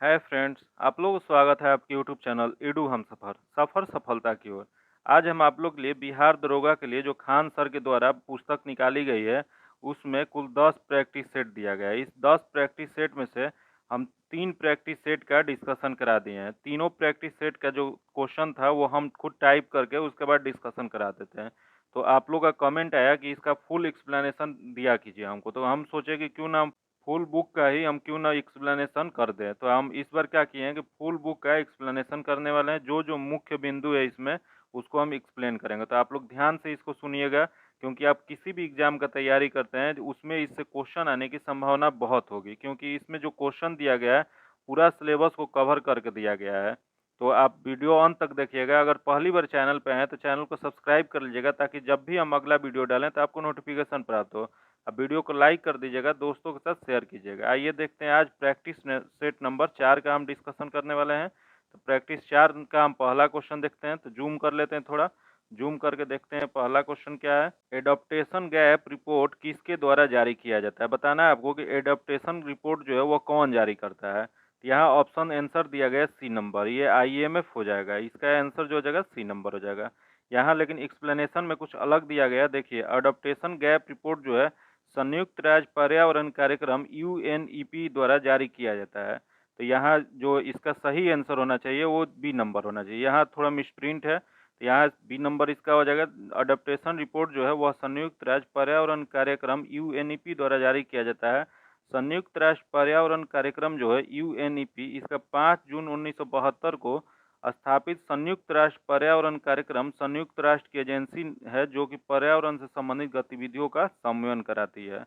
Hi friends, आप लोगों को स्वागत है आपके यूट्यूब चैनल ईडू हम सफ़र सफलता की ओर। आज हम आप लोग के लिए बिहार दरोगा के लिए जो खान सर के द्वारा पुस्तक निकाली गई है, उसमें कुल 10 प्रैक्टिस सेट दिया गया है। इस 10 प्रैक्टिस सेट में से हम 3 प्रैक्टिस सेट का डिस्कशन करा दिए हैं। तीनों प्रैक्टिस सेट का जो क्वेश्चन था वो हम खुद टाइप करके उसके बाद डिस्कशन करा देते हैं। तो आप लोग का कमेंट आया कि इसका फुल एक्सप्लेनेशन दिया कीजिए हमको, तो हम सोचे कि क्यों ना फुल बुक का ही हम क्यों ना एक्सप्लेनेशन कर दें। तो हम इस बार क्या किए हैं कि फुल बुक का एक्सप्लेनेशन करने वाले हैं। जो जो मुख्य बिंदु है इसमें उसको हम एक्सप्लेन करेंगे। तो आप लोग ध्यान से इसको सुनिएगा, क्योंकि आप किसी भी एग्जाम का तैयारी करते हैं उसमें इससे क्वेश्चन आने की संभावना बहुत होगी, क्योंकि इसमें जो क्वेश्चन दिया गया है पूरा सिलेबस को कवर करके दिया गया है। तो आप वीडियो अंत तक देखिएगा। अगर पहली बार चैनल पे हैं तो चैनल को सब्सक्राइब कर लीजिएगा, ताकि जब भी हम अगला वीडियो डालें तो आपको नोटिफिकेशन प्राप्त हो। अब वीडियो को लाइक कर दीजिएगा, दोस्तों के साथ शेयर कीजिएगा। आइए देखते हैं, आज प्रैक्टिस सेट नंबर 4 का हम डिस्कशन करने वाले हैं। तो प्रैक्टिस 4 का हम पहला क्वेश्चन देखते हैं। तो जूम कर लेते हैं, थोड़ा जूम करके देखते हैं पहला क्वेश्चन क्या है। एडॉप्टेशन गैप रिपोर्ट किसके द्वारा जारी किया जाता है? बताना है आपको कि एडॉप्टेशन रिपोर्ट जो है वो कौन जारी करता है। तो यहाँ ऑप्शन आंसर दिया गया है सी नंबर, ये IMF हो जाएगा। इसका आंसर जो हो जाएगा सी नंबर हो जाएगा। यहाँ लेकिन एक्सप्लेनेशन में कुछ अलग दिया गया। देखिए, अडॉप्टेशन गैप रिपोर्ट जो है संयुक्त राज्य पर्यावरण कार्यक्रम UNEP द्वारा जारी किया जाता है। तो यहाँ जो इसका सही आंसर होना चाहिए वो बी नंबर होना चाहिए। यहाँ थोड़ा मिसप्रिंट है, तो यहाँ बी नंबर इसका हो जाएगा। अडॉप्टेशन रिपोर्ट जो है वह संयुक्त राज्य पर्यावरण कार्यक्रम UNEP द्वारा जारी किया जाता है। संयुक्त राष्ट्र पर्यावरण कार्यक्रम जो है UNEP, इसका 5 जून 1972 को स्थापित संयुक्त राष्ट्र पर्यावरण कार्यक्रम संयुक्त राष्ट्र की एजेंसी है, जो कि पर्यावरण से संबंधित गतिविधियों का समन्वय कराती है।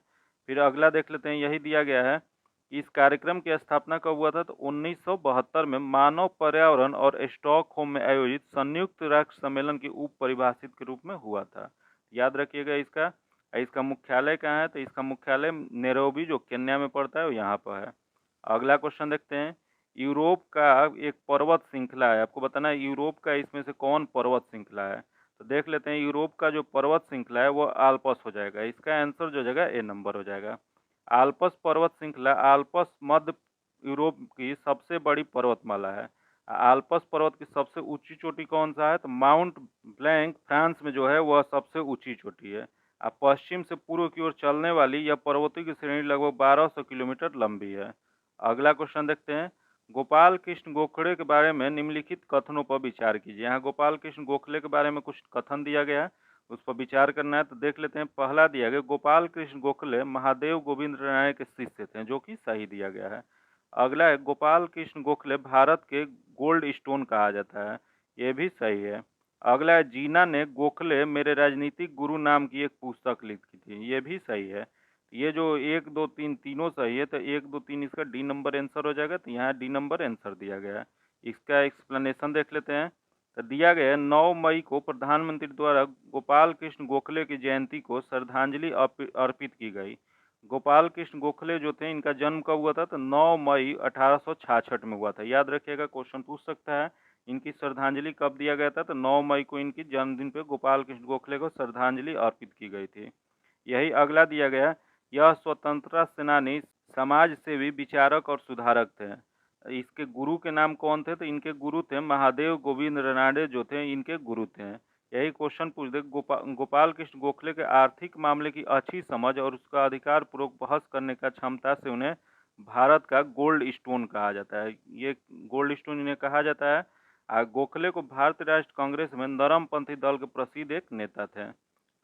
फिर अगला देख लेते हैं, यही दिया गया है। इस कार्यक्रम की स्थापना कब हुआ था? तो 1972 में मानव पर्यावरण और स्टॉकहोम में आयोजित संयुक्त राष्ट्र सम्मेलन की उप परिभाषित के रूप में हुआ था। याद रखिएगा इसका। इसका मुख्यालय कहाँ है? तो इसका मुख्यालय नैरोबी, जो केन्या में पड़ता है, वो यहाँ पर है। अगला क्वेश्चन देखते हैं। यूरोप का एक पर्वत श्रृंखला है, आपको बताना है यूरोप का इसमें से कौन पर्वत श्रृंखला है। तो देख लेते हैं, यूरोप का जो पर्वत श्रृंखला है वो आल्प्स हो जाएगा। इसका आंसर जो हो जाएगा ए नंबर हो जाएगा। आल्प्स पर्वत श्रृंखला, आल्प्स मध्य यूरोप की सबसे बड़ी पर्वतमाला है। आल्प्स पर्वत की सबसे ऊंची चोटी कौन सा है? तो माउंट ब्लैंक फ्रांस में जो है वह सबसे ऊंची चोटी है। पश्चिम से पूर्व की ओर चलने वाली यह पर्वतों की श्रेणी लगभग 1200 किलोमीटर लंबी है। अगला क्वेश्चन देखते हैं। गोपाल कृष्ण गोखले के बारे में निम्नलिखित कथनों पर विचार कीजिए। यहाँ गोपाल कृष्ण गोखले के बारे में कुछ कथन दिया गया है, उस पर विचार करना है। तो देख लेते हैं, पहला दिया गया, गोपाल कृष्ण गोखले महादेव गोविंद राय के शिष्य थे, जो कि सही दिया गया है। अगला है, गोपाल कृष्ण गोखले भारत के गोल्ड स्टोन कहा जाता है, ये भी सही है। अगला है, जीना ने गोखले मेरे राजनीतिक गुरु नाम की एक पुस्तक लिखी थी, ये भी सही है। ये जो 1 2 3 तीनों सही है, तो 1 2 3 इसका डी नंबर आंसर हो जाएगा। तो यहाँ डी नंबर आंसर दिया गया है। इसका एक्सप्लेनेशन देख लेते हैं। तो दिया गया है, 9 मई को प्रधानमंत्री द्वारा गोपाल कृष्ण गोखले की जयंती को श्रद्धांजलि अर्पित की गई। गोपाल कृष्ण गोखले जो थे, इनका जन्म कब हुआ था? तो 9 मई 1866 में हुआ था। याद रखिएगा, क्वेश्चन पूछ सकता है इनकी श्रद्धांजलि कब दिया गया था। तो 9 मई को इनकी जन्मदिन पे गोपाल कृष्ण गोखले को श्रद्धांजलि अर्पित की गई थी। यही अगला दिया गया, यह स्वतंत्रता सेनानी, समाज सेवी, विचारक और सुधारक थे। इसके गुरु के नाम कौन थे? तो इनके गुरु थे महादेव गोविंद रानडे, जो थे इनके गुरु थे। यही क्वेश्चन पूछ दे, गोपाल कृष्ण गोखले के आर्थिक मामले की अच्छी समझ और उसका अधिकार पूर्वक बहस करने का क्षमता से उन्हें भारत का गोल्ड स्टोन कहा जाता है। ये गोल्ड स्टोन इन्हें कहा जाता है। गोखले को भारतीय राष्ट्रीय कांग्रेस में नरमपंथी दल के प्रसिद्ध एक नेता थे।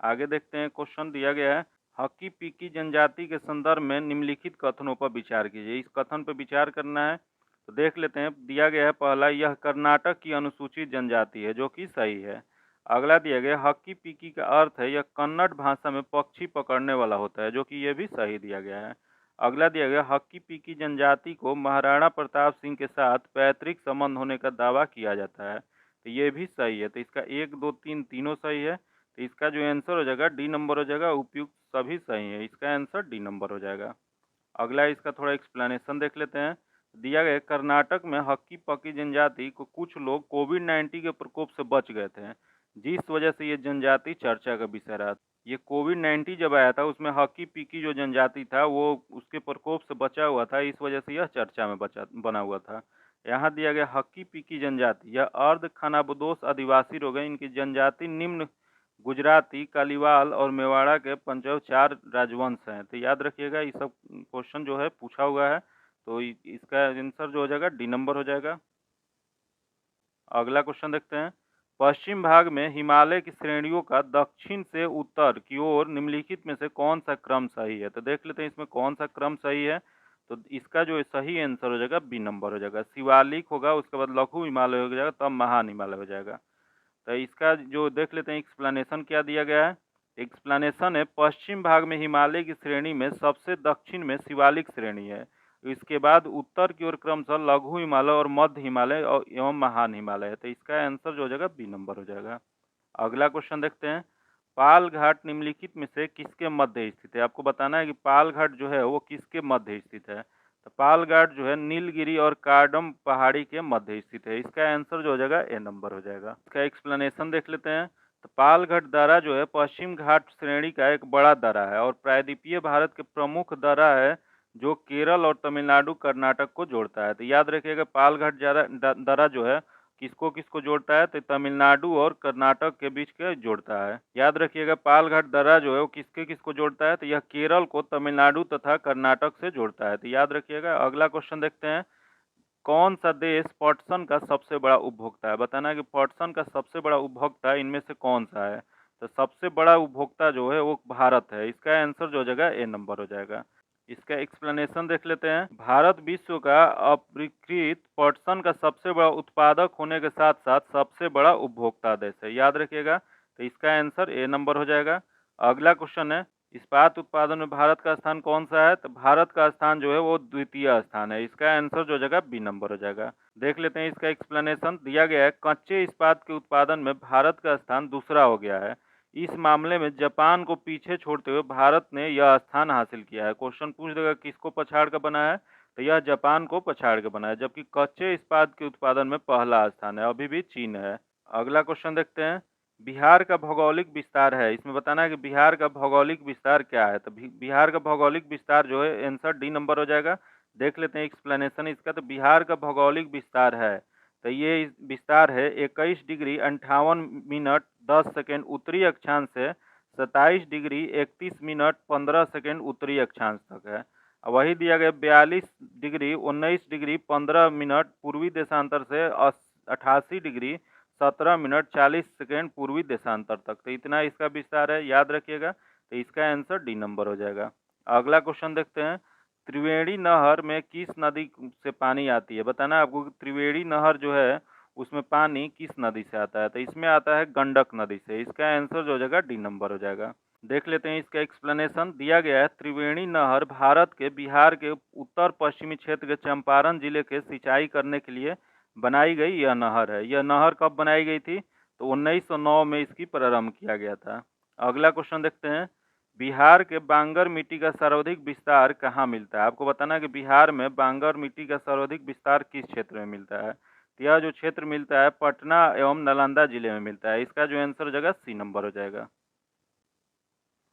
आगे देखते हैं, क्वेश्चन दिया गया है, हक्की पिक्की जनजाति के संदर्भ में निम्नलिखित कथनों पर विचार कीजिए। इस कथन पर विचार करना है। तो देख लेते हैं, दिया गया है पहला, यह कर्नाटक की अनुसूचित जनजाति है, जो कि सही है। अगला दिया गया, हक्की पिक्की का अर्थ है यह कन्नड़ भाषा में पक्षी पकड़ने वाला होता है, जो कि यह भी सही दिया गया है। अगला दिया गया, हक्की पिक्की जनजाति को महाराणा प्रताप सिंह के साथ पैतृक संबंध होने का दावा किया जाता है, तो ये भी सही है। तो इसका 1 2 3 तीनों सही है। तो इसका जो आंसर हो जाएगा डी नंबर हो जाएगा। उपयुक्त सभी सही है, इसका आंसर डी नंबर हो जाएगा। अगला इसका थोड़ा एक्सप्लेनेशन देख लेते हैं। दिया गया, कर्नाटक में हक्की पक्की जनजाति को कुछ लोग कोविड-19 के प्रकोप से बच गए थे, जिस वजह से ये जनजाति चर्चा का विषय रहा। ये कोविड-19 जब आया था उसमें हक्की-पिक्की जो जनजाति था वो उसके प्रकोप से बचा हुआ था, इस वजह से यह चर्चा में बना हुआ था। यहाँ दिया गया हक्की-पिक्की जनजाति यह अर्ध खानाबदोश आदिवासी लोग हैं। इनकी जनजाति निम्न गुजराती, कालीवाल और मेवाड़ा के 4 राजवंश हैं। तो याद रखिएगा ये सब क्वेश्चन जो है पूछा हुआ है, तो इसका आंसर जो हो जाएगा डी नंबर हो जाएगा। अगला क्वेश्चन देखते हैं। पश्चिम भाग में हिमालय की श्रेणियों का दक्षिण से उत्तर की ओर निम्नलिखित में से कौन सा क्रम सही है? तो देख लेते हैं इसमें कौन सा क्रम सही है। तो इसका जो सही आंसर हो जाएगा बी नंबर हो जाएगा। शिवालिक होगा, उसके बाद लघु हिमालय हो जाएगा, तब महान हिमालय हो जाएगा। तो इसका जो देख लेते हैं एक्सप्लेनेशन क्या दिया गया है। एक्सप्लेनेशन है पश्चिम भाग में हिमालय की श्रेणी में सबसे दक्षिण में शिवालिक श्रेणी है। इसके बाद उत्तर की ओर क्रमशः लघु हिमालय और मध्य हिमालय और एवं महान हिमालय है। तो इसका आंसर जो हो जाएगा बी नंबर हो जाएगा। अगला क्वेश्चन देखते हैं। पाल घाट निम्नलिखित में से किसके मध्य स्थित है? आपको बताना है कि पाल घाट जो है वो किसके मध्य स्थित है। तो पाल घाट जो है नीलगिरी और कार्डम पहाड़ी के मध्य स्थित है। इसका आंसर जो हो जाएगा ए नंबर हो जाएगा। इसका एक्सप्लेनेशन देख लेते हैं। तो पाल घाट दर्रा जो है पश्चिम घाट श्रेणी का एक बड़ा दर्रा है और प्रायद्वीपीय भारत के प्रमुख दर्रा है जो केरल और तमिलनाडु कर्नाटक को जोड़ता है। तो याद रखिएगा पाल घाट दर्रा जो है किसको किसको जोड़ता है? तो तमिलनाडु और कर्नाटक के बीच के जोड़ता है। याद रखिएगा पाल घाट दर्रा जो है वो किसके किसको जोड़ता है? तो यह केरल को तमिलनाडु तथा कर्नाटक से जोड़ता है। तो याद रखिएगा। अगला क्वेश्चन देखते हैं। कौन सा देश पटसन का सबसे बड़ा उपभोक्ता है? बताना है कि पटसन का सबसे बड़ा उपभोक्ता इनमें से कौन सा है। तो सबसे बड़ा उपभोक्ता जो है वो भारत है। इसका आंसर जो हो जाएगा ए नंबर हो जाएगा। इसका एक्सप्लेनेशन देख लेते हैं। भारत विश्व का अपरिकृत पटसन का सबसे बड़ा उत्पादक होने के साथ साथ सबसे बड़ा उपभोक्ता देश है। याद रखिएगा। तो इसका आंसर ए नंबर हो जाएगा। अगला क्वेश्चन है इस्पात उत्पादन में भारत का स्थान कौन सा है? तो भारत का स्थान जो है वो द्वितीय स्थान है। इसका आंसर जो हो जाएगा बी नंबर हो जाएगा। देख लेते हैं इसका एक्सप्लेनेशन दिया गया है। कच्चे इस्पात के उत्पादन में भारत का स्थान दूसरा हो गया है। इस मामले में जापान को पीछे छोड़ते हुए भारत ने यह स्थान हासिल किया है। क्वेश्चन पूछ देगा किसको पछाड़ कर बनाया है? तो यह जापान को पछाड़ के बनाया है, जबकि कच्चे इस्पात के उत्पादन में पहला स्थान है, अभी भी चीन है। अगला क्वेश्चन देखते हैं। बिहार का भौगोलिक विस्तार है, इसमें बताना है कि बिहार का भौगोलिक विस्तार क्या है। तो बिहार का भौगोलिक विस्तार जो है आंसर डी नंबर हो जाएगा। देख लेते हैं एक्सप्लेनेशन इसका। तो बिहार का भौगोलिक विस्तार है, तो ये विस्तार है 21 डिग्री 58 मिनट 10 सेकेंड उत्तरी अक्षांश से 27 डिग्री 31 मिनट 15 सेकेंड उत्तरी अक्षांश तक है। वही दिया गया 42 डिग्री 19 डिग्री 15 मिनट पूर्वी देशांतर से 88 डिग्री 17 मिनट 40 सेकेंड पूर्वी देशांतर तक। तो इतना इसका विस्तार है, याद रखिएगा। तो इसका आंसर डी नंबर हो जाएगा। अगला क्वेश्चन देखते हैं। त्रिवेणी नहर में किस नदी से पानी आती है? बताना है आपको कि त्रिवेणी नहर जो है उसमें पानी किस नदी से आता है। तो इसमें आता है गंडक नदी से। इसका आंसर जो हो जाएगा डी नंबर हो जाएगा। देख लेते हैं इसका एक्सप्लेनेशन दिया गया है। त्रिवेणी नहर भारत के बिहार के उत्तर पश्चिमी क्षेत्र के चंपारण जिले के सिंचाई करने के लिए बनाई गई यह नहर है। यह नहर कब बनाई गई थी? तो 1909 में इसकी प्रारंभ किया गया था। अगला क्वेश्चन देखते हैं। बिहार के बांगर मिट्टी का सर्वाधिक विस्तार कहाँ मिलता है? आपको बताना है कि बिहार में बांगर मिट्टी का सर्वाधिक विस्तार किस क्षेत्र में मिलता है। तो यह जो क्षेत्र मिलता है पटना एवं नालंदा जिले में मिलता है। इसका जो आंसर हो जाएगा सी नंबर हो जाएगा।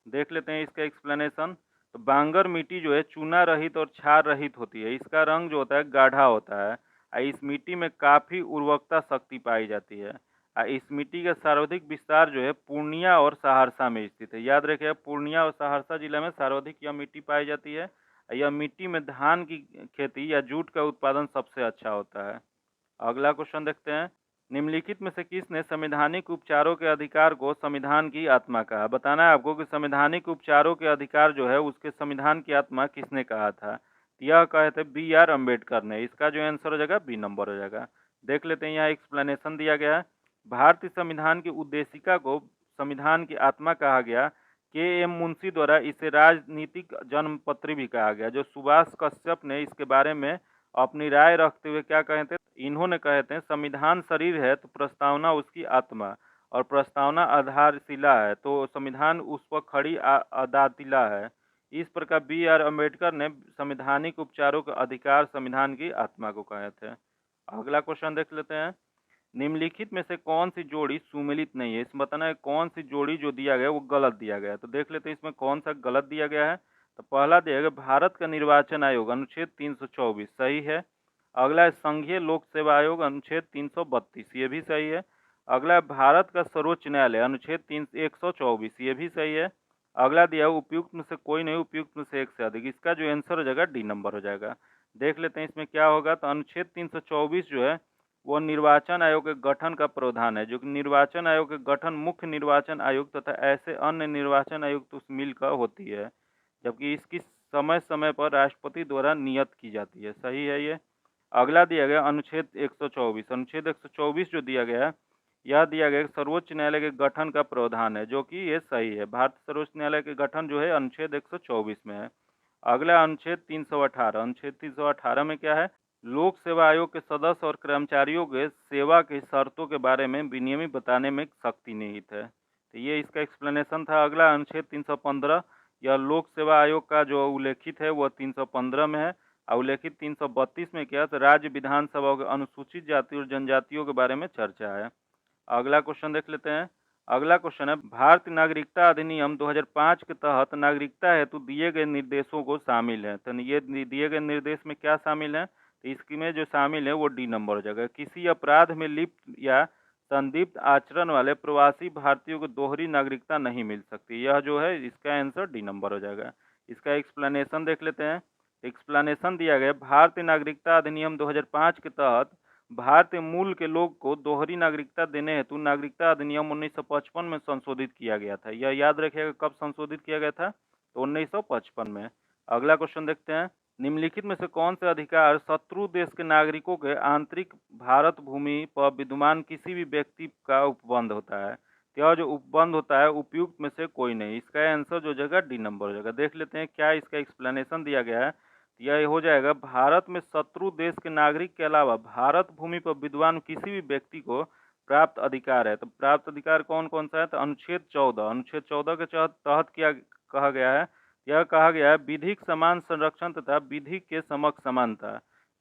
देख लेते हैं इसका एक्सप्लेनेशन। तो बांगर मिट्टी जो है चूना रहित और क्षार रहित होती है। इसका रंग जो होता है गाढ़ा होता है। इस मिट्टी में काफ़ी उर्वरकता शक्ति पाई जाती है। इस मिट्टी का सर्वाधिक विस्तार जो है पूर्णिया और सहरसा में स्थित है। याद रखिए पूर्णिया और सहरसा जिला में सर्वाधिक यह मिट्टी पाई जाती है। यह मिट्टी में धान की खेती या जूट का उत्पादन सबसे अच्छा होता है। अगला क्वेश्चन देखते हैं। निम्नलिखित में से किसने संवैधानिक उपचारों के अधिकार को संविधान की आत्मा कहा? बताना है आपको कि संवैधानिक उपचारों के अधिकार जो है उसके संविधान की आत्मा किसने कहा था। यह कहे थे बी आर अम्बेडकर ने। इसका जो आंसर हो जाएगा बी नंबर हो जाएगा। देख लेते हैं यहाँ एक्सप्लेनेशन दिया गया है। भारतीय संविधान की उद्देशिका को संविधान की आत्मा कहा गया। के एम मुंशी द्वारा इसे राजनीतिक जन्मपत्री भी कहा गया। जो सुभाष कश्यप ने इसके बारे में अपनी राय रखते हुए क्या कहे थे? इन्होंने कहे थे संविधान शरीर है तो प्रस्तावना उसकी आत्मा, और प्रस्तावना आधारशिला है तो संविधान उस पर खड़ी अदातिला है। इस प्रकार बी आर अम्बेडकर ने संवैधानिक उपचारों का अधिकार संविधान की आत्मा को कहे थे। अगला क्वेश्चन देख लेते हैं। निम्नलिखित में से कौन सी जोड़ी सुमेलित नहीं है? इसमें बताना है कौन सी जोड़ी जो दिया गया है वो गलत दिया गया है। तो देख लेते हैं इसमें कौन सा गलत दिया गया है। तो पहला दिया गया भारत का निर्वाचन आयोग अनुच्छेद 324 सही है। अगला है संघीय लोक सेवा आयोग अनुच्छेद 332 ये भी सही है। अगला है भारत का सर्वोच्च न्यायालय अनुच्छेद 124 ये भी सही है। अगला दिया है उपयुक्त में से कोई नहीं, उपयुक्त में से एक से अधिक। इसका जो आंसर हो जाएगा डी नंबर हो जाएगा। देख लेते हैं इसमें क्या होगा। तो अनुच्छेद 324 जो है वो निर्वाचन आयोग के गठन का प्रावधान है, जो कि निर्वाचन आयोग के गठन मुख्य निर्वाचन आयुक्त तथा ऐसे अन्य निर्वाचन आयुक्त मिलकर होती है, जबकि इसकी समय समय पर राष्ट्रपति द्वारा नियत की जाती है। सही है ये। अगला दिया गया अनुच्छेद 124। अनुच्छेद 124 जो दिया गया है यह दिया गया सर्वोच्च न्यायालय के गठन का प्रावधान है, जो कि ये सही है। भारत सर्वोच्च न्यायालय के गठन जो है अनुच्छेद 124 में है। अगला अनुच्छेद 318। अनुच्छेद 318 में क्या है? लोक सेवा आयोग के सदस्य और कर्मचारियों के सेवा की शर्तों के बारे में विनियमित बताने में शक्ति निहित है। तो ये इसका एक्सप्लेनेशन था। अगला अनुच्छेद 315। यह लोक सेवा आयोग का जो उल्लेखित है वह 315 में है। और उल्लेखित 332 में क्या है? तो राज्य विधानसभा के अनुसूचित जाति और जनजातियों के बारे में चर्चा है। अगला क्वेश्चन देख लेते हैं। अगला क्वेश्चन है भारतीय नागरिकता अधिनियम 2005 के तहत नागरिकता हेतु दिए गए निर्देशों को शामिल है। तो ये दिए गए निर्देश में क्या शामिल है? तो इसमें जो शामिल है वो डी नंबर हो जाएगा। किसी अपराध में लिप्त या संदिग्ध आचरण वाले प्रवासी भारतीयों को दोहरी नागरिकता नहीं मिल सकती। यह जो है इसका आंसर डी नंबर हो जाएगा। इसका एक्सप्लेनेशन देख लेते हैं। एक्सप्लेनेशन दिया गया भारतीय नागरिकता अधिनियम 2005 के तहत भारतीय मूल के लोग को दोहरी नागरिकता देने हेतु नागरिकता अधिनियम 1955 में संशोधित किया गया था। यह याद रखिएगा कब संशोधित किया गया था? तो 1955 में। अगला क्वेश्चन देखते हैं। निम्नलिखित में से कौन से अधिकार शत्रु देश के नागरिकों के आंतरिक भारत भूमि पर विद्यमान किसी भी व्यक्ति का उपबंध होता है? तो यह जो उपबंध होता है उपयुक्त में से कोई नहीं। इसका आंसर जो जगह डी नंबर हो जाएगा। देख लेते हैं क्या इसका एक्सप्लेनेशन दिया गया है। यह हो जाएगा भारत में शत्रु देश के नागरिक के अलावा भारत भूमि पर विद्वान किसी भी व्यक्ति को प्राप्त अधिकार है। तो प्राप्त अधिकार कौन कौन सा है? तो अनुच्छेद 14। अनुच्छेद 14 के तहत क्या कहा गया है? यह कहा गया है विधिक समान संरक्षण तथा विधि के समक्ष समानता।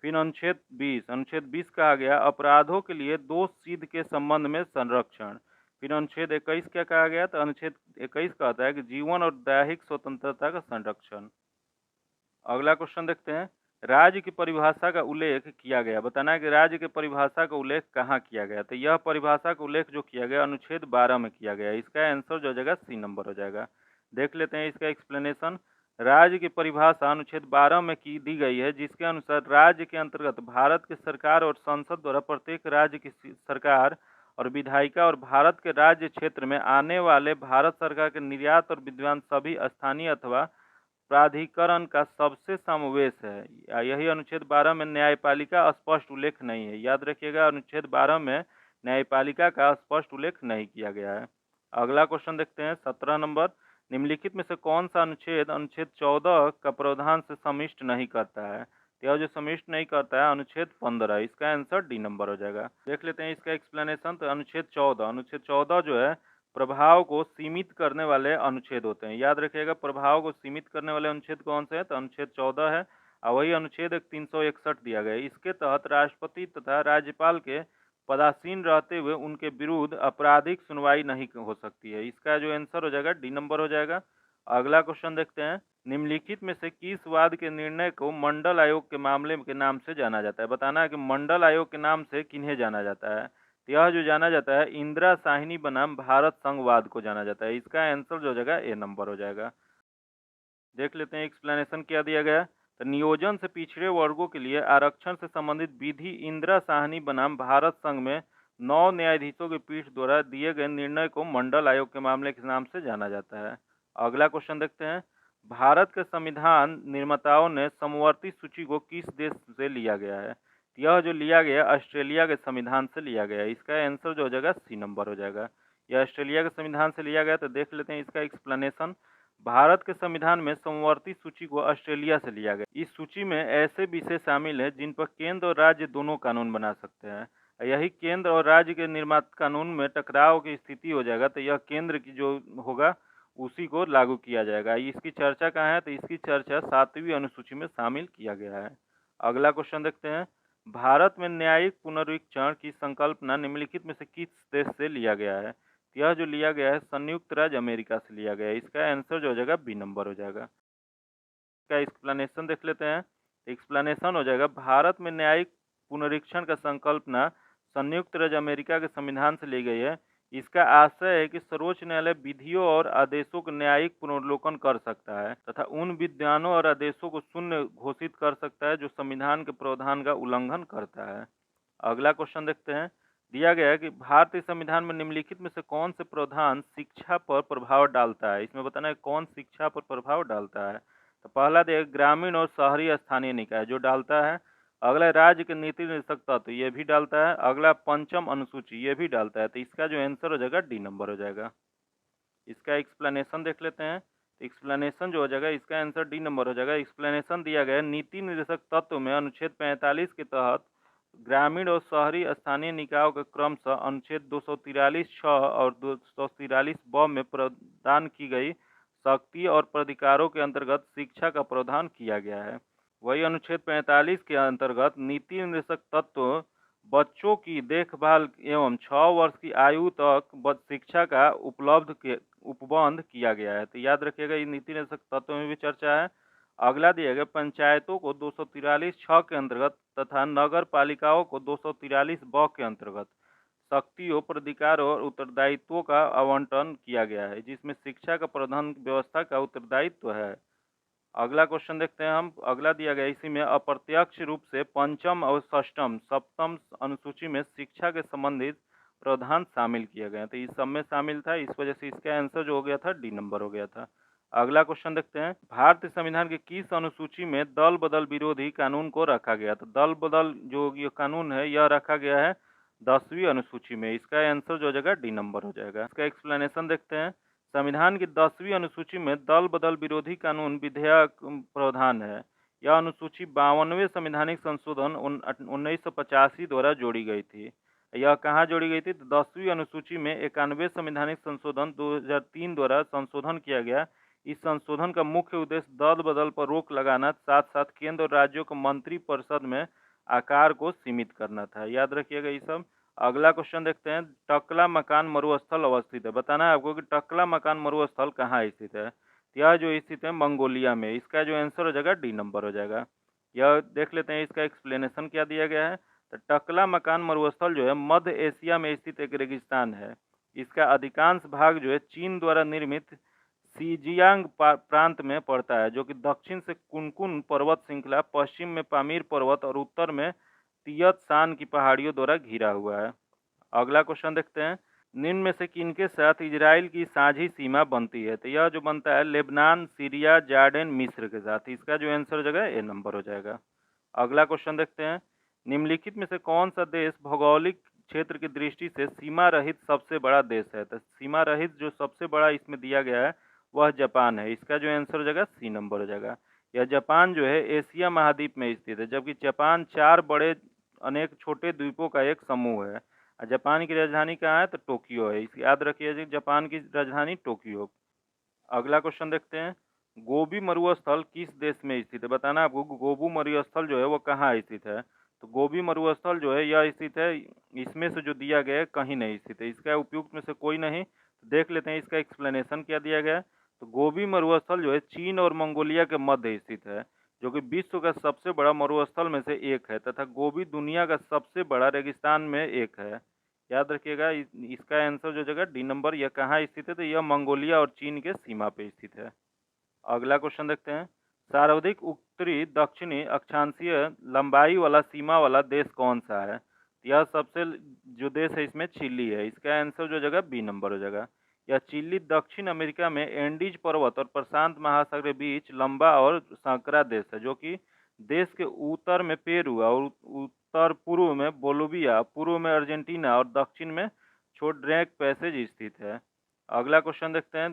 फिर अनुच्छेद 20। अनुच्छेद 20 कहा गया अपराधों के लिए दोष सिद्ध के संबंध में संरक्षण। फिर अनुच्छेद 21 क्या कहा गया? तो अनुच्छेद 21 कहता है कि जीवन और दैहिक स्वतंत्रता का संरक्षण। अगला क्वेश्चन देखते हैं। राज्य की परिभाषा का उल्लेख किया गया। बताना है कि राज्य की परिभाषा का उल्लेख कहाँ किया गया। तो यह परिभाषा का उल्लेख जो किया गया अनुच्छेद 12 में किया गया। इसका आंसर जो हो जाएगा सी नंबर हो जाएगा। देख लेते हैं इसका एक्सप्लेनेशन। राज्य की परिभाषा अनुच्छेद 12 में की दी गई है, जिसके अनुसार राज्य के अंतर्गत भारत की सरकार और संसद द्वारा प्रत्येक राज्य की सरकार और विधायिका और भारत के राज्य क्षेत्र में आने वाले भारत सरकार के निर्यात और विद्वान सभी स्थानीय अथवा प्राधिकरण का सबसे समावेश है। यही अनुच्छेद 12 में न्यायपालिका स्पष्ट उल्लेख नहीं है। याद रखिएगा अनुच्छेद 12 में न्यायपालिका का स्पष्ट उल्लेख नहीं किया गया है। अगला क्वेश्चन देखते हैं 17 नंबर। निम्नलिखित में से कौन सा अनुच्छेद अनुच्छेद 14 का प्रावधान से समिष्ट नहीं करता है? तो यह जो समिष्ट नहीं करता है अनुच्छेद 15। इसका आंसर डी नंबर हो जाएगा। देख लेते हैं इसका एक्सप्लेनेशन। तो अनुच्छेद 14 जो है प्रभाव को सीमित करने वाले अनुच्छेद होते हैं। याद रखिएगा प्रभाव को सीमित करने वाले अनुच्छेद कौन से हैं? तो अनुच्छेद 14 है। और वही अनुच्छेद 361 दिया गया है। इसके तहत राष्ट्रपति तथा राज्यपाल के पदासीन रहते हुए उनके विरुद्ध आपराधिक सुनवाई नहीं हो सकती है। इसका जो आंसर हो जाएगा डी नंबर हो जाएगा। अगला क्वेश्चन देखते हैं। निम्नलिखित में से किस वाद के निर्णय को मंडल आयोग के मामले के नाम से जाना जाता है? बताना है कि मंडल आयोग के नाम से किन्हें जाना जाता है। तो यह जो जाना जाता है इंदिरा साहनी बनाम भारत संघवाद को जाना जाता है। इसका आंसर जो हो जाएगा ए नंबर हो जाएगा। देख लेते हैं एक्सप्लेनेशन क्या दिया गया। तो नियोजन से पिछड़े वर्गों के लिए आरक्षण से संबंधित विधि इंदिरा साहनी बनाम भारत संघ में 9 न्यायाधीशों की पीठ द्वारा दिए गए निर्णय को मंडल आयोग के मामले के नाम से जाना जाता है। अगला क्वेश्चन देखते हैं। भारत के संविधान निर्माताओं ने समवर्ती सूची को किस देश से लिया गया है? यह जो लिया गया ऑस्ट्रेलिया के संविधान से लिया गया। इसका आंसर जो हो जाएगा सी नंबर हो जाएगा। यह ऑस्ट्रेलिया के संविधान से लिया गया। तो देख लेते हैं इसका एक्सप्लेनेशन। भारत के संविधान में समवर्ती सूची को ऑस्ट्रेलिया से लिया गया। इस सूची में ऐसे विषय शामिल हैं जिन पर केंद्र और राज्य दोनों कानून बना सकते हैं। यही केंद्र और राज्य के निर्माण कानून में टकराव की स्थिति हो जाएगा तो यह केंद्र की जो होगा उसी को लागू किया जाएगा। इसकी चर्चा कहाँ है? तो इसकी चर्चा 7वीं अनुसूची में शामिल किया गया है। अगला क्वेश्चन देखते हैं। भारत में न्यायिक पुनरीक्षण की संकल्पना निम्नलिखित में से किस देश से लिया गया है? तो यह जो लिया गया है संयुक्त राज्य अमेरिका से लिया गया है। इसका आंसर जो हो जाएगा बी नंबर हो जाएगा। इसका एक्सप्लेनेशन देख लेते हैं। एक्सप्लेनेशन हो जाएगा, भारत में न्यायिक पुनरीक्षण का संकल्पना संयुक्त राज्य अमेरिका के संविधान से ली गई है। इसका आशय है कि सर्वोच्च न्यायालय विधियों और आदेशों का न्यायिक पुनर्लोकन कर सकता है तथा उन विधानों और आदेशों को शून्य घोषित कर सकता है जो संविधान के प्रावधान का उल्लंघन करता है। अगला क्वेश्चन देखते हैं। दिया गया है कि भारतीय संविधान में निम्नलिखित में से कौन से प्रावधान शिक्षा पर प्रभाव डालता है? इसमें बताना है कौन शिक्षा पर प्रभाव डालता है। तो पहला दिया ग्रामीण और शहरी स्थानीय निकाय जो डालता है। अगला राज्य के नीति निर्देशक तत्व ये भी डालता है। अगला पंचम अनुसूची ये भी डालता है। तो इसका जो आंसर हो जाएगा डी नंबर हो जाएगा। इसका एक्सप्लेनेशन देख लेते हैं। एक्सप्लेनेशन जो हो जाएगा इसका आंसर डी नंबर हो जाएगा। एक्सप्लेनेशन दिया गया है, नीति निर्देशक तत्व में अनुच्छेद 45 के तहत ग्रामीण और शहरी स्थानीय निकायों के क्रमशः अनुच्छेद 243(6) और 243(ब) में प्रदान की गई शक्ति और प्राधिकारों के अंतर्गत शिक्षा का प्रावधान किया गया है। वही अनुच्छेद 45 के अंतर्गत नीति निर्देशक तत्व बच्चों की देखभाल एवं 6 वर्ष की आयु तक शिक्षा का उपबंध किया गया है। तो याद रखिएगा ये नीति निर्देशक तत्व में भी चर्चा है। अगला दिया गया पंचायतों को 243(6) के अंतर्गत तथा नगर पालिकाओं को 243(ब) के अंतर्गत शक्तियों, प्राधिकारों और उत्तरदायित्वों का आवंटन किया गया है, जिसमें शिक्षा का प्रबंधन व्यवस्था का उत्तरदायित्व है। अगला क्वेश्चन देखते हैं हम। अगला दिया गया इसी में अप्रत्यक्ष रूप से पंचम और सप्तम अनुसूची में शिक्षा के संबंधित प्रावधान शामिल किए गए। तो इस सब में शामिल था, इस वजह से इसका आंसर जो हो गया था डी नंबर हो गया था। अगला क्वेश्चन देखते हैं। भारतीय संविधान के किस अनुसूची में दल बदल विरोधी कानून को रखा गया? तो दल बदल जो ये कानून है यह रखा गया है 10वीं अनुसूची में। इसका आंसर जो हो जाएगा डी नंबर हो जाएगा। इसका एक्सप्लेनेशन देखते हैं। संविधान की 10वीं अनुसूची में दल बदल विरोधी कानून विधेयक प्रावधान है। यह अनुसूची 52वें संवैधानिक संशोधन 1985 द्वारा जोड़ी गई थी। यह कहाँ जोड़ी गई थी? तो 10वीं अनुसूची में 91वें संवैधानिक संशोधन 2003 द्वारा संशोधन किया गया। इस संशोधन का मुख्य उद्देश्य दल बदल पर रोक लगाना, साथ साथ केंद्र और राज्यों को मंत्री परिषद में आकार को सीमित करना था। याद रखिएगा ये सब। अगला क्वेश्चन देखते हैं। टकला मकान मरुस्थल अवस्थित है। बताना है आपको कि टकला मकान मरुस्थल कहाँ स्थित है। यह जो स्थित है मंगोलिया में। इसका जो आंसर हो जाएगा डी नंबर हो जाएगा। यह देख लेते हैं इसका एक्सप्लेनेशन क्या दिया गया है। तो टकला मकान मरुस्थल जो है मध्य एशिया में स्थित एक रेगिस्तान है। इसका अधिकांश भाग जो है चीन द्वारा निर्मित सीजियांग प्रांत में पड़ता है, जो कि दक्षिण से कुनकुन पर्वत श्रृंखला, पश्चिम में पामीर पर्वत और उत्तर में तियत शान की पहाड़ियों द्वारा घिरा हुआ है। अगला क्वेश्चन देखते हैं। निम्न में से किनके साथ इजराइल की साझी सीमा बनती है? तो यह जो बनता है लेबनान, सीरिया, जॉर्डन, मिस्र के साथ। इसका जो आंसर हो जाएगा ए नंबर हो जाएगा। अगला क्वेश्चन देखते हैं। निम्नलिखित में से कौन सा देश भौगोलिक क्षेत्र की दृष्टि से सीमा रहित सबसे बड़ा देश है? तो सीमा रहित जो सबसे बड़ा इसमें दिया गया है वह जापान है। इसका जो आंसर हो जाएगा सी नंबर हो जाएगा। यह जापान जो है एशिया महाद्वीप में स्थित है, जबकि जापान 4 बड़े अनेक छोटे द्वीपों का एक समूह है। जापान की राजधानी कहाँ है? तो टोक्यो है। इस याद रखिए जापान की राजधानी टोक्यो। अगला क्वेश्चन देखते हैं। गोबी मरुस्थल किस देश में स्थित है? बताना आपको गोबू मरुस्थल जो है वो कहाँ स्थित है। तो गोबी मरुस्थल जो है यह स्थित है, इसमें से जो दिया गया है कहीं नहीं स्थित है। इसका उपयुक्त में से कोई नहीं। देख लेते हैं इसका एक्सप्लेनेशन क्या दिया गया है। तो गोबी मरुस्थल जो है चीन और मंगोलिया के मध्य स्थित है, जो कि विश्व का सबसे बड़ा मरुस्थल में से एक है तथा गोबी दुनिया का सबसे बड़ा रेगिस्तान में एक है। याद रखिएगा इसका आंसर जो जगह डी नंबर। यह कहाँ स्थित है? तो यह मंगोलिया और चीन के सीमा पे स्थित है। अगला क्वेश्चन देखते हैं। सर्वाधिक उत्तरी दक्षिणी अक्षांशीय लंबाई वाला सीमा वाला देश कौन सा है? यह सबसे जो देश है इसमें चिली है। इसका आंसर जो जगह बी नंबर हो जाएगा। यह चिली दक्षिण अमेरिका में एंडीज पर्वत और प्रशांत महासागर के बीच लंबा और संकरा देश है, जो कि देश के उत्तर में पेरू और उत्तर पूर्व में बोलिविया, पूर्व में अर्जेंटीना और दक्षिण में छोड़ड्रैक पैसेज स्थित है। अगला क्वेश्चन देखते हैं।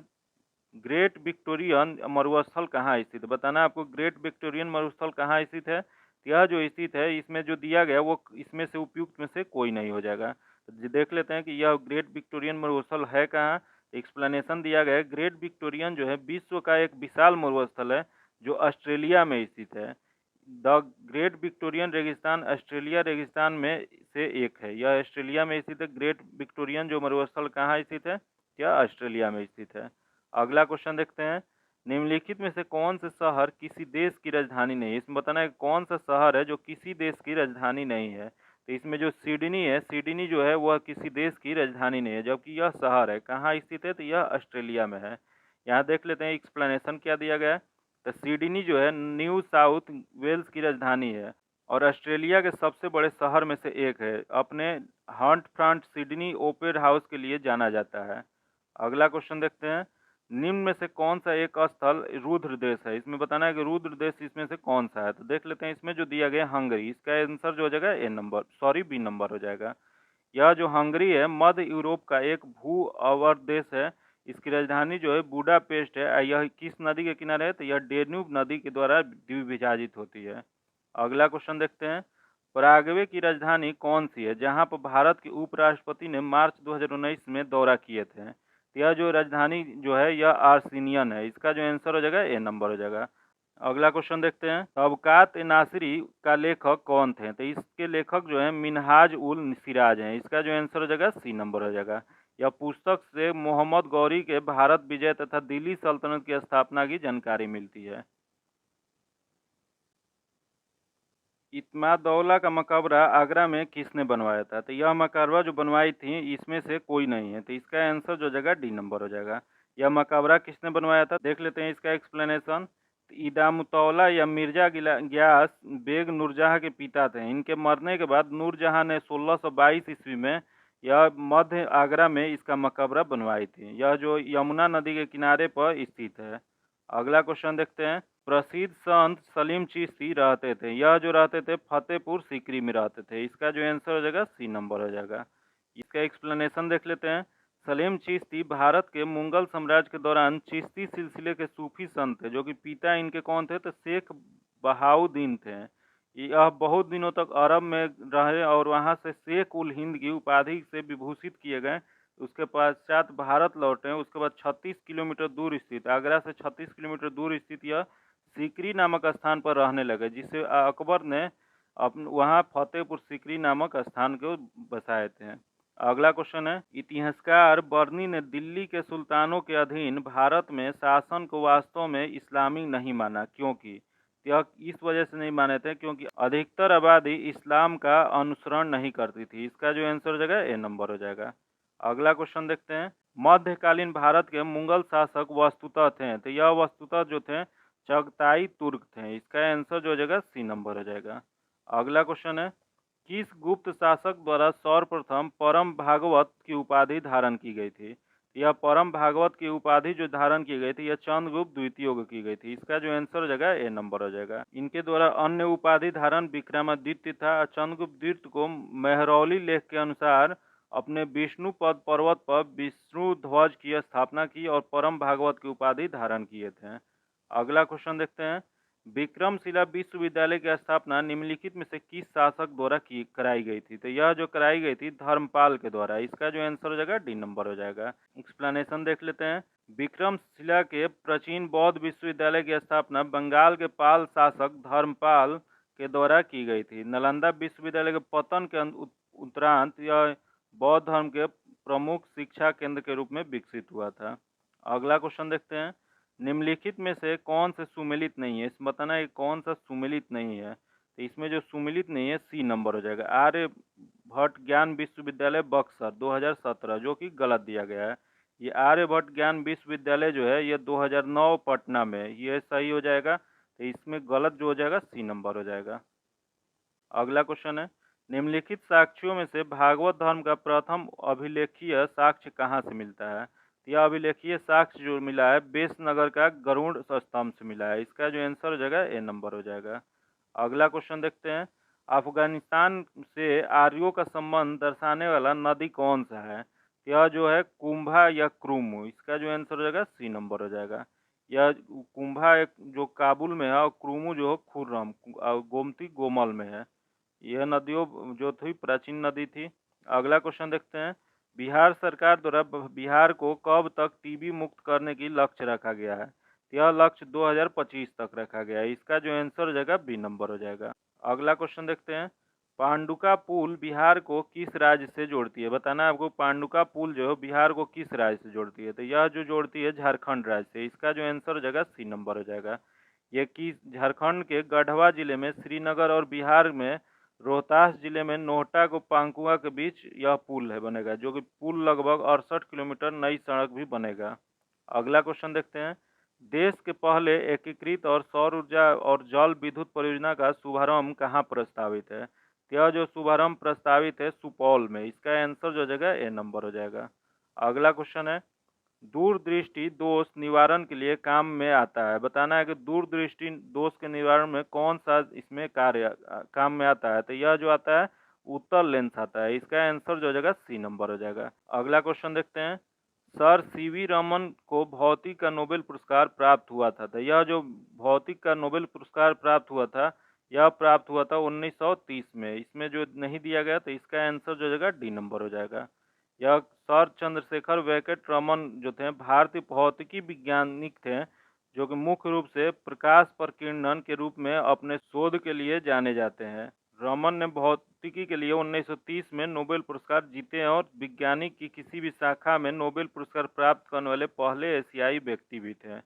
ग्रेट विक्टोरियन मरुस्थल कहाँ स्थित है? बताना आपको ग्रेट विक्टोरियन मरुस्थल कहाँ स्थित है। यह जो स्थित है इसमें जो दिया गया वो इसमें से उपयुक्त में से कोई नहीं हो जाएगा। तो देख लेते हैं कि यह ग्रेट विक्टोरियन मरुस्थल है कहाँ। एक्सप्लेनेशन दिया गया है। ग्रेट विक्टोरियन जो है विश्व का एक विशाल मरुस्थल है जो ऑस्ट्रेलिया में स्थित है। द ग्रेट विक्टोरियन रेगिस्तान ऑस्ट्रेलिया रेगिस्तान में से एक है। यह ऑस्ट्रेलिया में स्थित है। ग्रेट विक्टोरियन जो मरुस्थल कहाँ स्थित है? यह ऑस्ट्रेलिया में स्थित है। अगला क्वेश्चन देखते हैं। निम्नलिखित में से कौन से शहर किसी देश की राजधानी नहीं है? इसमें बताना है कौन सा शहर है जो किसी देश की राजधानी नहीं है। तो इसमें जो सिडनी है, सिडनी जो है वह किसी देश की राजधानी नहीं है, जबकि यह शहर है। कहाँ स्थित है? तो यह ऑस्ट्रेलिया में है। यहाँ देख लेते हैं एक्सप्लेनेशन क्या दिया गया है। तो सिडनी जो है न्यू साउथ वेल्स की राजधानी है और ऑस्ट्रेलिया के सबसे बड़े शहर में से एक है। अपने Hunt front Sydney opera house के लिए जाना जाता है। अगला क्वेश्चन देखते हैं। निम्न में से कौन सा एक स्थल रुद्र देश है? इसमें बताना है कि रुद्र देश इसमें से कौन सा है। तो देख लेते हैं। इसमें जो दिया गया हंगरी, इसका आंसर जो हो जाएगा बी नंबर हो जाएगा। यह जो हंगरी है मध्य यूरोप का एक भू अवर देश है। इसकी राजधानी जो है बुडापेस्ट है। यह किस नदी के किनारे है? तो यह डेन्यूब नदी के द्वारा विभाजित होती है। अगला क्वेश्चन देखते हैं। पराग्वे की राजधानी कौन सी है जहां पर भारत के उपराष्ट्रपति ने मार्च 2019 में दौरा किए थे? तो यह जो राजधानी जो है यह आर्सिनियन है। इसका जो आंसर हो जाएगा नंबर हो जाएगा। अगला क्वेश्चन देखते हैं। तबकात नासिरी का लेखक कौन थे? तो इसके लेखक जो है मिनहाज उल सिराज हैं। इसका जो आंसर हो जाएगा नंबर हो जाएगा। यह पुस्तक से मोहम्मद गौरी के भारत विजय तथा दिल्ली सल्तनत की स्थापना की जानकारी मिलती है। इत्मादौला का मकबरा आगरा में किसने बनवाया था? तो यह मकबरा जो बनवाई थी इसमें से कोई नहीं है। तो इसका आंसर जो जगह डी नंबर हो जाएगा। यह मकबरा किसने बनवाया था? देख लेते हैं इसका एक्सप्लेनेशन। इदामुतौला या मिर्जा गियास बेग नूरजहां के पिता थे। इनके मरने के बाद नूरजहां ने 1622 ईस्वी में यह मध्य आगरा में इसका मकबरा बनवाई थी। यह जो यमुना नदी के किनारे पर स्थित है। अगला क्वेश्चन देखते हैं। प्रसिद्ध संत सलीम चिश्ती रहते थे। यह जो रहते थे फतेहपुर सीकरी में रहते थे। इसका जो आंसर हो जाएगा नंबर हो जाएगा। इसका एक्सप्लेनेशन देख लेते हैं। सलीम चिश्ती भारत के मुगल साम्राज्य के दौरान चिश्ती सिलसिले के सूफी संत थे, जो कि पिता इनके कौन थे? तो शेख बहाउद्दीन थे। यह बहुत दिनों तक अरब में रहे और वहां से शेख उल हिंद की उपाधि से विभूषित किए गए। उसके पश्चात भारत लौटे। उसके बाद 36 किलोमीटर दूर स्थित, आगरा से 36 किलोमीटर दूर स्थित यह सीकरी नामक स्थान पर रहने लगे, जिसे अकबर ने वहाँ फतेहपुर सीकरी नामक स्थान को बसाए थे। अगला क्वेश्चन है। इतिहासकार बर्नी ने दिल्ली के सुल्तानों के अधीन भारत में शासन को वास्तव में इस्लामी नहीं माना, क्योंकि यह इस वजह से नहीं माने थे क्योंकि अधिकतर आबादी इस्लाम का अनुसरण नहीं करती थी। इसका जो आंसर हो जाएगा नंबर हो जाएगा। अगला क्वेश्चन देखते हैं। मध्यकालीन भारत के मुगल शासक वस्तुतः थे। तो यह वस्तुतः जो थे चगताई तुर्क थे। इसका आंसर जो हो जाएगा नंबर हो जाएगा। अगला क्वेश्चन है। किस गुप्त शासक द्वारा सर्वप्रथम परम भागवत की उपाधि धारण की गई थी? यह परम भागवत की उपाधि जो धारण की गई थी यह चंद्रगुप्त द्वितीय को की गई थी। इसका जो आंसर हो जाएगा नंबर हो जाएगा। इनके द्वारा अन्य उपाधि धारण विक्रमादित्य था। चंद्रगुप्त द्वितीय को मेहरौली लेख के अनुसार अपने विष्णु पद पर्वत पर विष्णु ध्वज की स्थापना की और परम भागवत की उपाधि धारण किए थे। अगला क्वेश्चन देखते हैं। विक्रमशिला विश्वविद्यालय की स्थापना निम्नलिखित में से किस शासक द्वारा कराई गई थी? तो यह जो कराई गई थी धर्मपाल के द्वारा। इसका जो आंसर हो जाएगा डी नंबर हो जाएगा। एक्सप्लेनेशन देख लेते हैं। विक्रमशिला के प्राचीन बौद्ध विश्वविद्यालय की स्थापना बंगाल के पाल शासक धर्मपाल के द्वारा की गई थी। नालंदा विश्वविद्यालय के पतन के उपरांत यह बौद्ध धर्म के प्रमुख शिक्षा केंद्र के रूप में विकसित हुआ था। अगला क्वेश्चन देखते हैं। निम्नलिखित में से कौन से सुमेलित नहीं है? इसमें बताना है कौन सा सुमेलित नहीं है। तो इसमें जो सुमेलित नहीं है नंबर हो जाएगा। आर्यभट्ट ज्ञान विश्वविद्यालय बक्सर 2017, जो कि गलत दिया गया है। ये आर्यभट्ट ज्ञान विश्वविद्यालय जो है ये 2009 पटना में, ये सही हो जाएगा। तो इसमें गलत जो हो जाएगा नंबर हो जाएगा। अगला क्वेश्चन है। निम्नलिखित साक्ष्यों में से भागवत धर्म का प्रथम अभिलेखीय साक्ष्य कहाँ से मिलता है? यह अभिलेखीय साक्ष्य जो मिला है बेसनगर का गरुड़ स्तंभ से मिला है। इसका जो आंसर हो जाएगा नंबर हो जाएगा। अगला क्वेश्चन देखते हैं। अफगानिस्तान से आर्यों का संबंध दर्शाने वाला नदी कौन सा है? यह जो है कुंभा या क्रूमू। इसका जो आंसर हो जाएगा नंबर हो जाएगा। यह कुंभा एक जो काबुल में है और क्रूमू जो है खुर्रम गोमती गोमल में है। यह नदियों जो थी प्राचीन नदी थी। अगला क्वेश्चन देखते हैं। बिहार सरकार द्वारा बिहार को कब तक टीबी मुक्त करने की लक्ष्य रखा गया है? तो यह लक्ष्य 2025 तक रखा गया है। इसका जो आंसर हो जाएगा बी नंबर हो जाएगा। अगला क्वेश्चन देखते हैं, पांडुका पुल बिहार को किस राज्य से जोड़ती है? बताना है आपको पांडुका पुल जो है बिहार को किस राज्य से जोड़ती है? तो यह जो जोड़ती है झारखंड राज्य से। इसका जो आंसर हो जाएगा सी नंबर हो जाएगा। ये कि झारखंड के गढ़वा जिले में श्रीनगर और बिहार में रोहतास जिले में नोहटा को पांकुआ के बीच यह पुल है बनेगा, जो कि पुल लगभग 68 किलोमीटर नई सड़क भी बनेगा। अगला क्वेश्चन देखते हैं, देश के पहले एकीकृत और सौर ऊर्जा और जल विद्युत परियोजना का शुभारंभ कहाँ प्रस्तावित है? यह जो शुभारंभ प्रस्तावित है सुपौल में। इसका आंसर जो हो जाएगा ए नंबर हो जाएगा। अगला क्वेश्चन है, दूरदृष्टि दोष निवारण के लिए काम में आता है। बताना है कि दूरदृष्टि दोष के निवारण में कौन सा इसमें काम में आता है? तो यह जो आता है उत्तल लेंस आता है। इसका आंसर जो हो जाएगा सी नंबर हो जाएगा। अगला क्वेश्चन देखते हैं, सर सीवी रमन को भौतिक का नोबेल पुरस्कार प्राप्त हुआ था। तो यह जो भौतिक का नोबेल पुरस्कार प्राप्त हुआ था, यह प्राप्त हुआ था 1930 में। इसमें जो नहीं दिया गया तो इसका आंसर जो हो जाएगा डी नंबर हो जाएगा। यह सर चंद्रशेखर वेंकट रमन जो थे भारतीय भौतिकी वैज्ञानिक थे, जो कि मुख्य रूप से प्रकाश प्रकीर्णन के रूप में अपने शोध के लिए जाने जाते हैं। रमन ने भौतिकी के लिए 1930 में नोबेल पुरस्कार जीते हैं और विज्ञानिक की किसी भी शाखा में नोबेल पुरस्कार प्राप्त करने वाले पहले एशियाई व्यक्ति भी थे।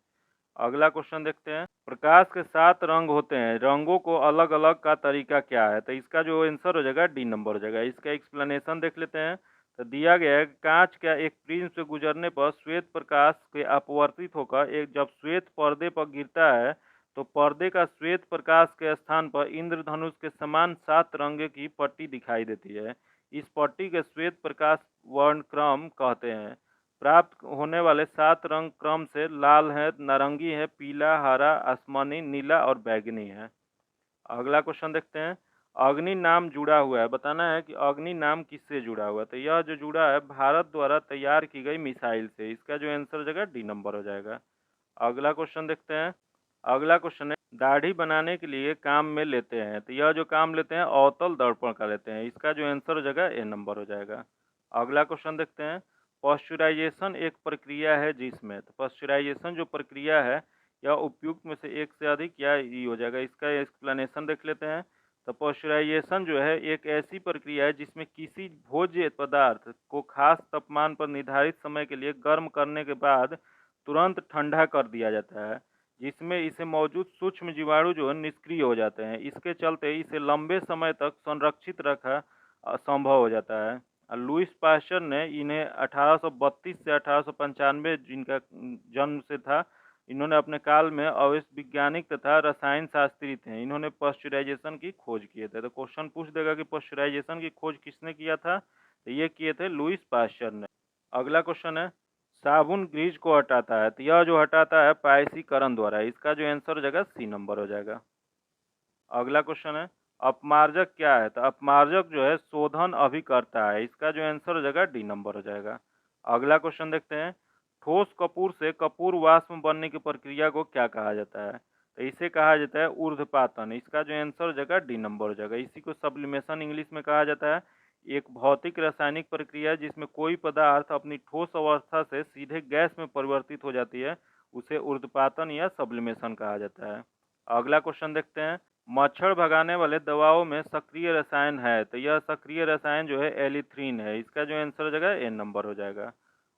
अगला क्वेश्चन देखते हैं, प्रकाश के 7 रंग होते हैं, रंगों को अलग अलग का तरीका क्या है? तो इसका जो आंसर हो जाएगा डी नंबर हो जाएगा। इसका एक्सप्लेनेशन देख लेते हैं। तो दिया गया है, कांच का एक प्रिज्म से गुजरने पर श्वेत प्रकाश के अपवर्तित होकर एक जब श्वेत पर्दे पर गिरता है तो पर्दे का श्वेत प्रकाश के स्थान पर इंद्रधनुष के समान 7 रंग की पट्टी दिखाई देती है। इस पट्टी के श्वेत प्रकाश वर्णक्रम कहते हैं। प्राप्त होने वाले 7 रंग क्रम से लाल है, नारंगी है, पीला, हरा, आसमानी, नीला और बैगनी है। अगला क्वेश्चन देखते हैं, अग्नि नाम जुड़ा हुआ है। बताना है कि अग्नि नाम किससे जुड़ा हुआ है? तो यह जो जुड़ा है भारत द्वारा तैयार की गई मिसाइल से। इसका जो आंसर हो जाएगा डी नंबर हो जाएगा। अगला क्वेश्चन देखते हैं, अगला क्वेश्चन है, दाढ़ी बनाने के लिए काम में लेते हैं। तो यह जो काम लेते हैं अवतल दर्पण का लेते हैं। इसका जो आंसर हो जाएगा ए नंबर हो जाएगा। अगला क्वेश्चन देखते हैं, पॉस्चराइजेशन एक प्रक्रिया है जिसमें। तो पॉस्चराइजेशन जो प्रक्रिया है यह उपयुक्त में से एक से अधिक या ई हो जाएगा। इसका एक्सप्लेनेशन देख लेते हैं। तो पॉस्चराइजेशन जो है एक ऐसी प्रक्रिया है जिसमें किसी भोज्य पदार्थ को खास तापमान पर निर्धारित समय के लिए गर्म करने के बाद तुरंत ठंडा कर दिया जाता है, जिसमें इसे मौजूद सूक्ष्म जीवाणु जो है निष्क्रिय हो जाते हैं। इसके चलते इसे लंबे समय तक संरक्षित रखा असंभव हो जाता है। लुईस पास्चर ने इन्हें 1832 से 1895 जिनका जन्म से था, इन्होंने अपने काल में अवश्य वैज्ञानिक तथा रसायन शास्त्री थे। इन्होंने पॉस्चराइजेशन की खोज किए थे। तो क्वेश्चन पूछ देगा कि पॉस्चराइजेशन की खोज किसने किया था? तो ये किए थे लुईस पास्चर ने। अगला क्वेश्चन है, साबुन ग्रीज को हटाता है। तो यह जो हटाता है पायसीकरण द्वारा। इसका जो आंसर हो जाएगा सी नंबर हो जाएगा। अगला क्वेश्चन है, अपमार्जक क्या है? तो अपमार्जक जो है शोधन अभिकर्ता है। इसका जो आंसर हो जाएगा डी नंबर हो जाएगा। अगला क्वेश्चन देखते हैं, ठोस कपूर से कपूर वाष्प बनने की प्रक्रिया को क्या कहा जाता है? तो इसे कहा जाता है ऊर्ध्वपातन। इसका जो आंसर हो जाएगा डी नंबर हो जाएगा। इसी को सब्लिमेशन इंग्लिश में कहा जाता है। एक भौतिक रासायनिक प्रक्रिया है जिसमें कोई पदार्थ अपनी ठोस अवस्था से सीधे गैस में परिवर्तित हो जाती है, उसे ऊर्ध्वपातन या सब्लिमेशन कहा जाता है। अगला क्वेश्चन देखते हैं, मच्छर भगाने वाले दवाओं में सक्रिय रसायन है। तो यह सक्रिय रसायन जो है एलिथ्रीन है। इसका जो आंसर हो जाएगा ए नंबर हो जाएगा।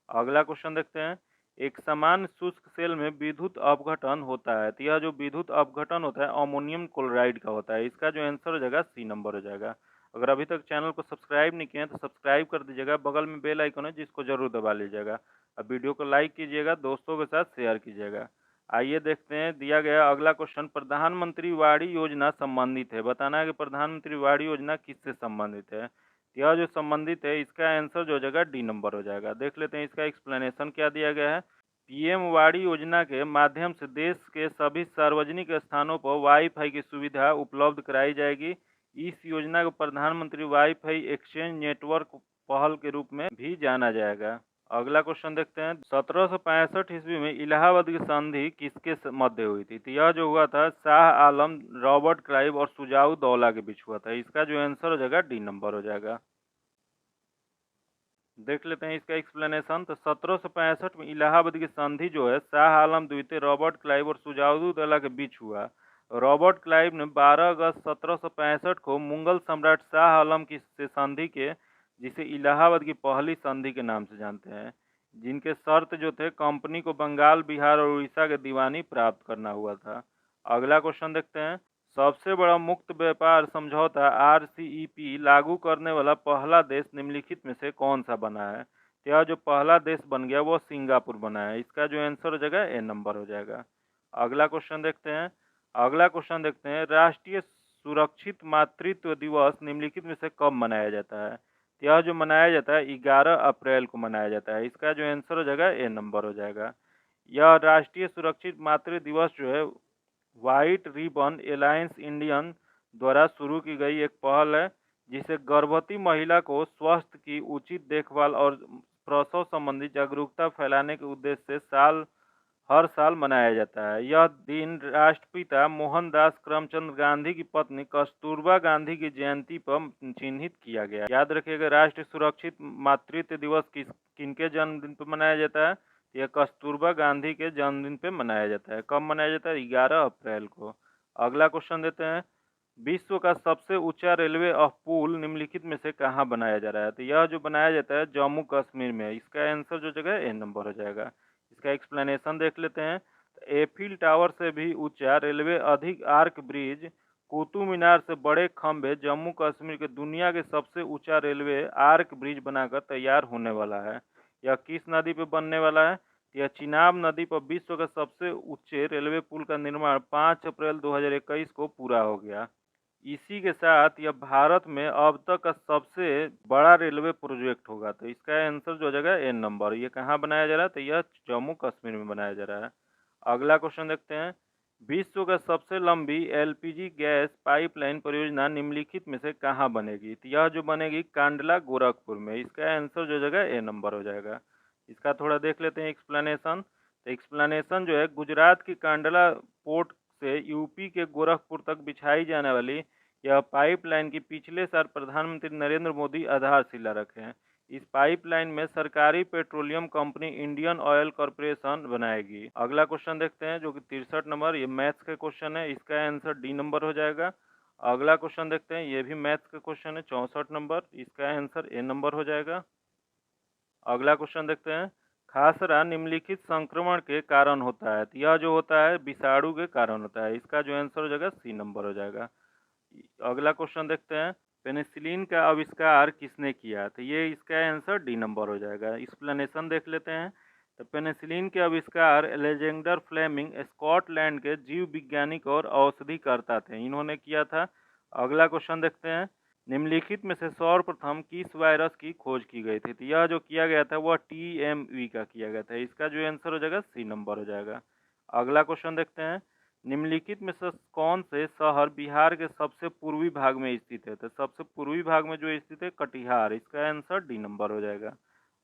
अगला क्वेश्चन देखते हैं, एक समान शुष्क सेल में विद्युत अपघटन होता है। तो यह जो विद्युत अपघटन होता है अमोनियम क्लोराइड का होता है। इसका जो आंसर हो जाएगा सी नंबर हो जाएगा। अगर अभी तक चैनल को सब्सक्राइब नहीं किए हैं तो सब्सक्राइब कर दीजिएगा, बगल में बेल आइकन है जिसको जरूर दबा लीजिएगा। अब वीडियो को लाइक कीजिएगा, दोस्तों के साथ शेयर कीजिएगा। आइए देखते हैं दिया गया अगला क्वेश्चन, प्रधानमंत्री वाड़ी योजना संबंधित है। बताना है कि प्रधानमंत्री वाड़ी योजना किससे संबंधित है? यह जो संबंधित है इसका आंसर जो हो जाएगा डी नंबर हो जाएगा। देख लेते हैं इसका एक्सप्लेनेशन क्या दिया गया है। पीएम वाड़ी योजना के माध्यम से देश के सभी सार्वजनिक स्थानों पर वाईफाई की सुविधा उपलब्ध कराई जाएगी। इस योजना को प्रधानमंत्री वाईफाई एक्सचेंज नेटवर्क पहल के रूप में भी जाना जाएगा। अगला क्वेश्चन देखते हैं, 1765 ईस्वी में इलाहाबाद की संधि किसके मध्य हुई थी? तो यह जो हुआ था शाह आलम, रॉबर्ट क्लाइव और सुजाऊ दौला के बीच हुआ था। इसका जो आंसर हो जाएगा डी नंबर हो जाएगा। देख लेते हैं इसका एक्सप्लेनेशन। तो 1765 में इलाहाबाद की संधि जो है शाह आलम द्वितीय, रॉबर्ट क्लाइव और सुजाउद्दौला के बीच हुआ। रॉबर्ट क्लाइव ने 12 अगस्त 1765 को मुगल सम्राट शाह आलम की से संधि के, जिसे इलाहाबाद की पहली संधि के नाम से जानते हैं, जिनके शर्त जो थे कंपनी को बंगाल, बिहार और उड़ीसा के दीवानी प्राप्त करना हुआ था। अगला क्वेश्चन देखते हैं। सबसे बड़ा मुक्त व्यापार समझौता आरसीईपी लागू करने वाला पहला देश निम्नलिखित में से कौन सा बना है? तो यह जो पहला देश बन गया वो सिंगापुर बना है। इसका जो आंसर हो जाएगा ए नंबर हो जाएगा। अगला क्वेश्चन देखते हैं। राष्ट्रीय सुरक्षित मातृत्व दिवस निम्नलिखित में से कब मनाया जाता है? तो यह जो मनाया जाता है 11 अप्रैल को मनाया जाता है। इसका जो आंसर हो जाएगा ए नंबर हो जाएगा। यह राष्ट्रीय सुरक्षित मातृ दिवस जो है व्हाइट रिबन एलायंस इंडियन द्वारा शुरू की गई एक पहल है, जिसे गर्भवती महिला को स्वास्थ्य की उचित देखभाल और प्रसव संबंधी जागरूकता फैलाने के उद्देश्य से हर साल मनाया जाता है। यह दिन राष्ट्रपिता मोहनदास करमचंद गांधी की पत्नी कस्तूरबा गांधी की जयंती पर चिन्हित किया गया। याद रखिएगा, राष्ट्रीय सुरक्षित मातृत्व दिवस किनके जन्मदिन पर मनाया जाता है? यह कस्तूरबा गांधी के जन्मदिन पे मनाया जाता है। कब मनाया जाता है? 11 अप्रैल को। अगला क्वेश्चन देते हैं। विश्व का सबसे ऊंचा रेलवे पुल निम्नलिखित में से कहाँ बनाया जा रहा है? तो यह जो बनाया जाता है जम्मू कश्मीर में। इसका आंसर जो जगह ए नंबर हो जाएगा। इसका एक्सप्लेनेशन देख लेते हैं। एफिल टावर से भी ऊंचा रेलवे अधिक आर्क ब्रिज, कुतुब मीनार से बड़े खंभे, जम्मू कश्मीर के दुनिया के सबसे ऊंचा रेलवे आर्क ब्रिज बनाकर तैयार होने वाला है। यह किस नदी पे बनने वाला है? यह चिनाब नदी पर विश्व का सबसे ऊंचे रेलवे पुल का निर्माण 5 अप्रैल 2021 को पूरा हो गया। इसी के साथ यह भारत में अब तक का सबसे बड़ा रेलवे प्रोजेक्ट होगा। तो इसका आंसर जो जगह ए नंबर। ये कहाँ बनाया जा रहा है? तो यह जम्मू कश्मीर में बनाया जा रहा है। अगला क्वेश्चन देखते हैं। विश्व का सबसे लंबी एलपीजी गैस पाइपलाइन परियोजना निम्नलिखित में से कहाँ बनेगी? तो यह जो बनेगी कांडला गोरखपुर में। इसका आंसर जो जगह ए नंबर हो जाएगा। इसका थोड़ा देख लेते हैं एक्सप्लेनेशन। तो एक्सप्लेनेशन जो है, गुजरात की कांडला पोर्ट से यूपी के गोरखपुर तक बिछाई जाने वाली यह पाइपलाइन की पिछले साल प्रधानमंत्री नरेंद्र मोदी आधारशिला रखे हैं। इस पाइपलाइन में सरकारी petroleum company Indian oil corporation बनाएगी। अगला क्वेश्चन देखते हैं, जो कि 63 नंबर। ये मैथ्स का क्वेश्चन है। इसका आंसर डी नंबर हो जाएगा। अगला क्वेश्चन देखते हैं। ये भी मैथ्स का क्वेश्चन है, 64 नंबर। इसका आंसर ए नंबर हो जाएगा। अगला क्वेश्चन देखते हैं। खासरा निम्नलिखित संक्रमण के कारण होता है। तो यह जो होता है विषाणु के कारण होता है। इसका जो आंसर हो जाएगा सी नंबर हो जाएगा। अगला क्वेश्चन देखते हैं। पेनिसिलिन का आविष्कार किसने किया? तो ये इसका आंसर डी नंबर हो जाएगा। एक्सप्लेनेशन देख लेते हैं। तो पेनिसिलिन के आविष्कार अलेक्जेंडर फ्लेमिंग स्कॉटलैंड के जीव वैज्ञानिक और औषधिकर्ता थे, इन्होंने किया था। अगला क्वेश्चन देखते हैं। निम्नलिखित में से सर्वप्रथम किस वायरस की खोज की गई थी? तो यह जो किया गया था वह टीएमवी का किया गया था। इसका जो आंसर हो जाएगा सी नंबर हो जाएगा। अगला क्वेश्चन देखते हैं। निम्नलिखित में से कौन से शहर बिहार के सबसे पूर्वी भाग में स्थित है? तो सबसे पूर्वी भाग में जो स्थित है कटिहार। इसका आंसर डी नंबर हो जाएगा।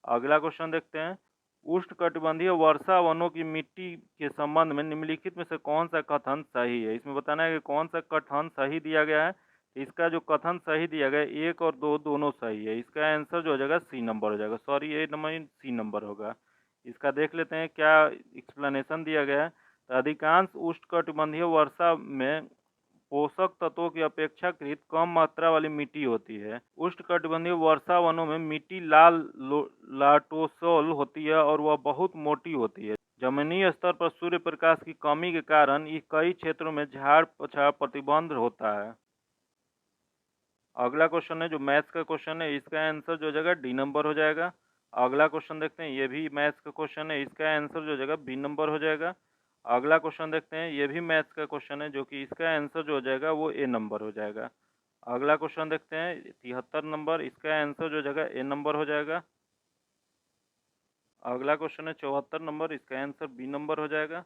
अगला क्वेश्चन देखते हैं। उष्णकटिबंधीय वर्षा वनों की मिट्टी के संबंध में निम्नलिखित में से कौन सा कथन सही है? इसमें बताना है कि कौन सा कथन सही दिया गया है। इसका जो कथन सही दिया गया है 1 और 2 दोनों सही है। इसका आंसर जो हो जाएगा सी नंबर हो जाएगा। सॉरी, ए नंबर सी नंबर होगा। इसका देख लेते हैं क्या एक्सप्लेनेशन दिया गया है। तो अधिकांश उष्णकटिबंधीय वर्षा में पोषक तत्वों की अपेक्षाकृत कम मात्रा वाली मिट्टी होती है। उष्णकटिबंधीय वर्षा वनों में मिट्टी लाल लाटोसोल होती है और वह बहुत मोटी होती है। जमीनी स्तर पर सूर्य प्रकाश की कमी के कारण ये कई क्षेत्रों में झाड़ पछाड़ प्रतिबंध होता है। अगला क्वेश्चन है जो मैथ्स का क्वेश्चन है। इसका आंसर जो जगह डी नंबर हो जाएगा। अगला क्वेश्चन देखते हैं। ये भी मैथ्स का क्वेश्चन है। इसका आंसर जो जगह बी नंबर हो जाएगा। अगला क्वेश्चन देखते हैं। ये भी मैथ्स का क्वेश्चन है, जो कि इसका आंसर जो हो जाएगा वो ए नंबर हो जाएगा। अगला क्वेश्चन देखते हैं 73 नंबर। इसका आंसर जो जगह ए नंबर हो जाएगा। अगला क्वेश्चन है 74 नंबर। इसका आंसर बी नंबर हो जाएगा।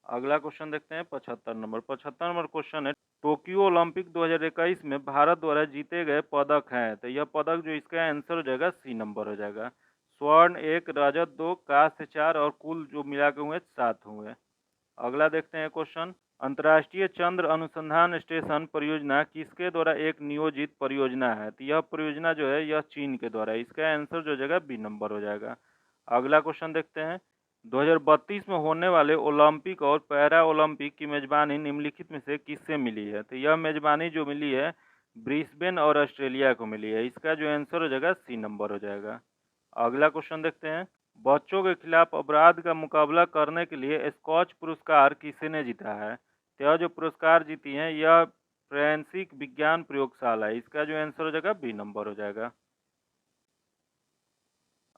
अगला क्वेश्चन देखते हैं 75 नंबर। 75 नंबर क्वेश्चन है। टोक्यो ओलंपिक 2021 में भारत द्वारा जीते गए पदक हैं। तो यह पदक जो इसका आंसर हो जाएगा सी नंबर हो जाएगा। स्वर्ण 1, रजत 2, कांस्य 4 और कुल जो मिला के हुए 7 हुए। अगला देखते हैं क्वेश्चन। अंतर्राष्ट्रीय चंद्र अनुसंधान स्टेशन परियोजना किसके द्वारा एक नियोजित परियोजना है? तो यह परियोजना जो है यह चीन के द्वारा है। इसका आंसर जो जगह बी नंबर हो जाएगा। अगला क्वेश्चन देखते हैं। 2032 में होने वाले ओलंपिक और पैरा ओलंपिक की मेजबानी निम्नलिखित में से किससे मिली है? तो यह मेजबानी जो मिली है ब्रिस्बेन और ऑस्ट्रेलिया को मिली है। इसका जो आंसर हो जाएगा सी नंबर हो जाएगा। अगला क्वेश्चन देखते हैं। बच्चों के खिलाफ अपराध का मुकाबला करने के लिए स्कॉच पुरस्कार किसने जीता है? तो यह जो पुरस्कार जीती हैं यह फ्रेंसिक विज्ञान प्रयोगशाला है। इसका जो आंसर हो जाएगा बी नंबर हो जाएगा।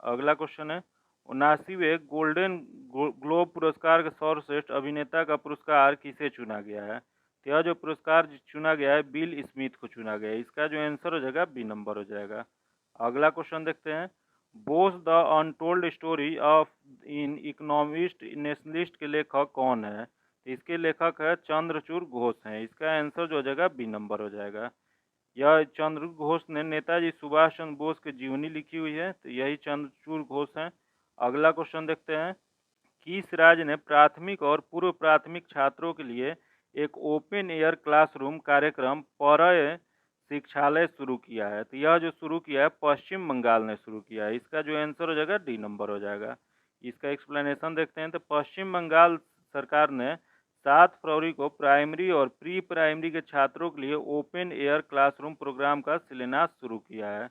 अगला क्वेश्चन है। 79वें गोल्डन ग्लोब पुरस्कार के सर्वश्रेष्ठ अभिनेता का पुरस्कार किसे चुना गया है? तो यह जो पुरस्कार चुना गया है बिल स्मिथ को चुना गया है। इसका जो आंसर हो जाएगा बी नंबर हो जाएगा। अगला क्वेश्चन देखते हैं। Bose the untold story of in economist nationalist के लेखक कौन है? तो इसके लेखक है चंद्रचूड़ घोष हैं। इसका आंसर जो हो जाएगा बी नंबर हो जाएगा। यह चंद्रचूड़ घोष ने नेताजी सुभाष चंद्र बोस की जीवनी लिखी हुई है। तो यही चंद्रचूड़ घोष हैं। अगला क्वेश्चन देखते हैं। किस राज्य ने प्राथमिक और पूर्व प्राथमिक छात्रों के लिए एक ओपन एयर क्लासरूम कार्यक्रम परय शिक्षालय शुरू किया है? तो यह जो शुरू किया है पश्चिम बंगाल ने शुरू किया है। इसका जो आंसर हो जाएगा डी नंबर हो जाएगा। इसका एक्सप्लेनेशन देखते हैं। तो पश्चिम बंगाल सरकार ने 7 फरवरी को प्राइमरी और प्री प्राइमरी के छात्रों के लिए ओपन एयर क्लासरूम प्रोग्राम का शिलान्यास शुरू किया है।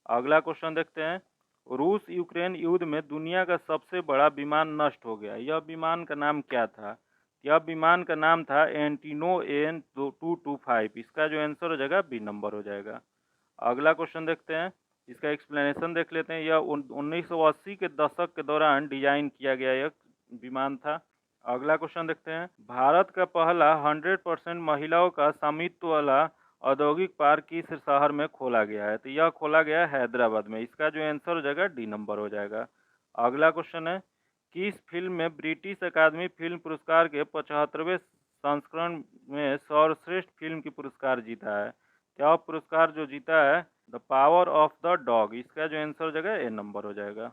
अगला क्वेश्चन देखते हैं। रूस यूक्रेन युद्ध में दुनिया का सबसे बड़ा विमान नष्ट हो गया। यह विमान का नाम क्या था? यह विमान का नाम था एंटीनो AN-225। इसका जो आंसर हो जाएगा बी नंबर हो जाएगा। अगला क्वेश्चन देखते हैं। इसका एक्सप्लेनेशन देख लेते हैं। यह 1980 के दशक के दौरान डिजाइन किया गया एक विमान था। अगला क्वेश्चन देखते हैं। भारत का पहला 100% महिलाओं का स्वामित्व वाला औद्योगिक पार्क किस शहर में खोला गया है? तो यह खोला गया है हैदराबाद में। इसका जो आंसर हो जाएगा डी नंबर हो जाएगा। अगला क्वेश्चन है। किस फिल्म में ब्रिटिश अकादमी फिल्म पुरस्कार के 75वें संस्करण में सर्वश्रेष्ठ फिल्म की पुरस्कार जीता है? क्या पुरस्कार जो जीता है the power of the dog. इसका जो आंसर हो जाएगा ए नंबर हो जाएगा।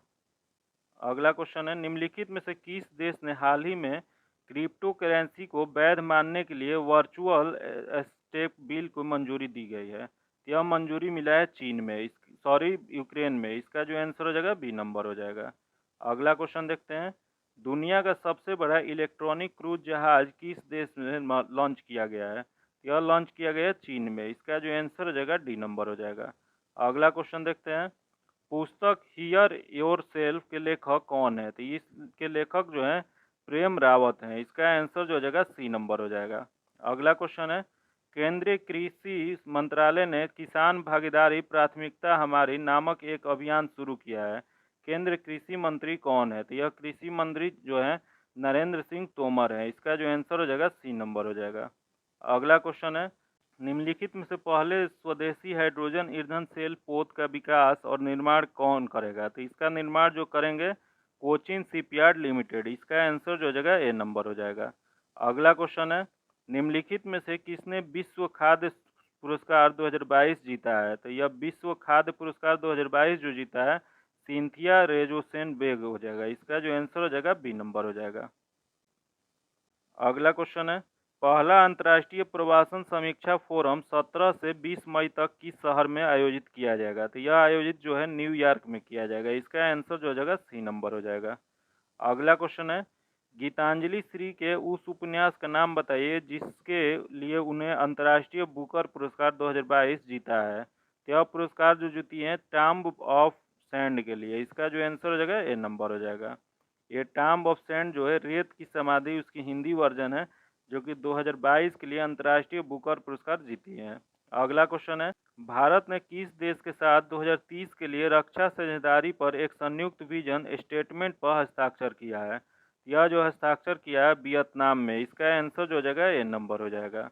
अगला क्वेश्चन है। निम्नलिखित में से किस देश ने हाल ही में क्रिप्टो करेंसी को वैध मानने के लिए वर्चुअल स्टेप बिल को मंजूरी दी गई है? यह मंजूरी मिला है चीन में, यूक्रेन में। इसका जो आंसर हो जाएगा बी नंबर हो जाएगा। अगला क्वेश्चन देखते हैं। दुनिया का सबसे बड़ा इलेक्ट्रॉनिक क्रूज जहाज किस देश में लॉन्च किया गया है? यह लॉन्च किया गया है चीन में। इसका जो आंसर हो जाएगा डी नंबर हो जाएगा। अगला क्वेश्चन देखते हैं। पुस्तक हियर योर सेल्फ के लेखक कौन है? तो इसके लेखक जो हैं प्रेम रावत हैं। इसका आंसर जो हो जाएगा सी नंबर हो जाएगा। अगला क्वेश्चन है। केंद्रीय कृषि मंत्रालय ने किसान भागीदारी प्राथमिकता हमारी नामक एक अभियान शुरू किया है। केंद्रीय कृषि मंत्री कौन है? तो यह कृषि मंत्री जो है नरेंद्र सिंह तोमर है। इसका जो आंसर हो जाएगा सी नंबर हो जाएगा। अगला क्वेश्चन है। निम्नलिखित में से पहले स्वदेशी हाइड्रोजन ईंधन सेल पोत का विकास और निर्माण कौन करेगा? तो इसका निर्माण जो करेंगे कोचिन शिपयार्ड लिमिटेड। इसका आंसर जो हो जाएगा ए नंबर हो जाएगा। अगला क्वेश्चन है। निम्नलिखित में से किसने विश्व खाद्य पुरस्कार 2022 जीता है? तो यह विश्व खाद्य पुरस्कार 2022 जो जीता है सिंथिया रेजोसेन बेग हो जाएगा। इसका जो आंसर हो जाएगा बी नंबर हो जाएगा। अगला क्वेश्चन है। पहला अंतर्राष्ट्रीय प्रवासन समीक्षा फोरम 17 से 20 मई तक किस शहर में आयोजित किया जाएगा? तो यह आयोजित जो है न्यूयॉर्क में किया जाएगा। इसका आंसर जो हो जाएगा सी नंबर हो जाएगा। अगला क्वेश्चन है। गीतांजलि श्री के उस उपन्यास का नाम बताइए जिसके लिए उन्हें अंतर्राष्ट्रीय बुकर पुरस्कार 2022 जीता है। तो यह पुरस्कार जो जीती है टॉम्ब ऑफ सैंड के लिए। इसका जो आंसर हो जाएगा ए नंबर हो जाएगा। ये टॉम्ब ऑफ सैंड जो है रेत की समाधि, उसकी हिंदी वर्जन है जो कि 2022 के लिए अंतर्राष्ट्रीय बुकर पुरस्कार जीती है। अगला क्वेश्चन है। भारत ने किस देश के साथ 2030 के लिए रक्षा साझेदारी पर एक संयुक्त विजन स्टेटमेंट पर हस्ताक्षर किया है? यह जो हस्ताक्षर किया है वियतनाम में। इसका आंसर जो हो जाएगा ए नंबर हो जाएगा।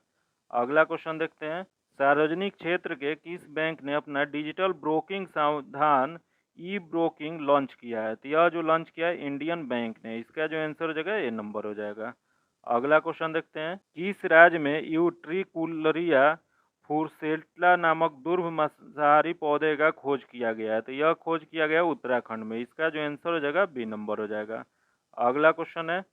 अगला क्वेश्चन देखते हैं। सार्वजनिक क्षेत्र के किस बैंक ने अपना डिजिटल ब्रोकिंग समाधान ई ब्रोकिंग लॉन्च किया है? तो यह जो लॉन्च किया है इंडियन बैंक ने। इसका जो आंसर हो जाएगा ए नंबर हो जाएगा। अगला क्वेश्चन देखते हैं। किस राज्य में यूट्रिकुलरिया फुरसेल्टा नामक दुर्लभ मांसाहारी पौधे का खोज किया गया है? तो यह खोज किया गया उत्तराखंड में। इसका जो आंसर हो जाएगा बी नंबर हो जाएगा। अगला क्वेश्चन है।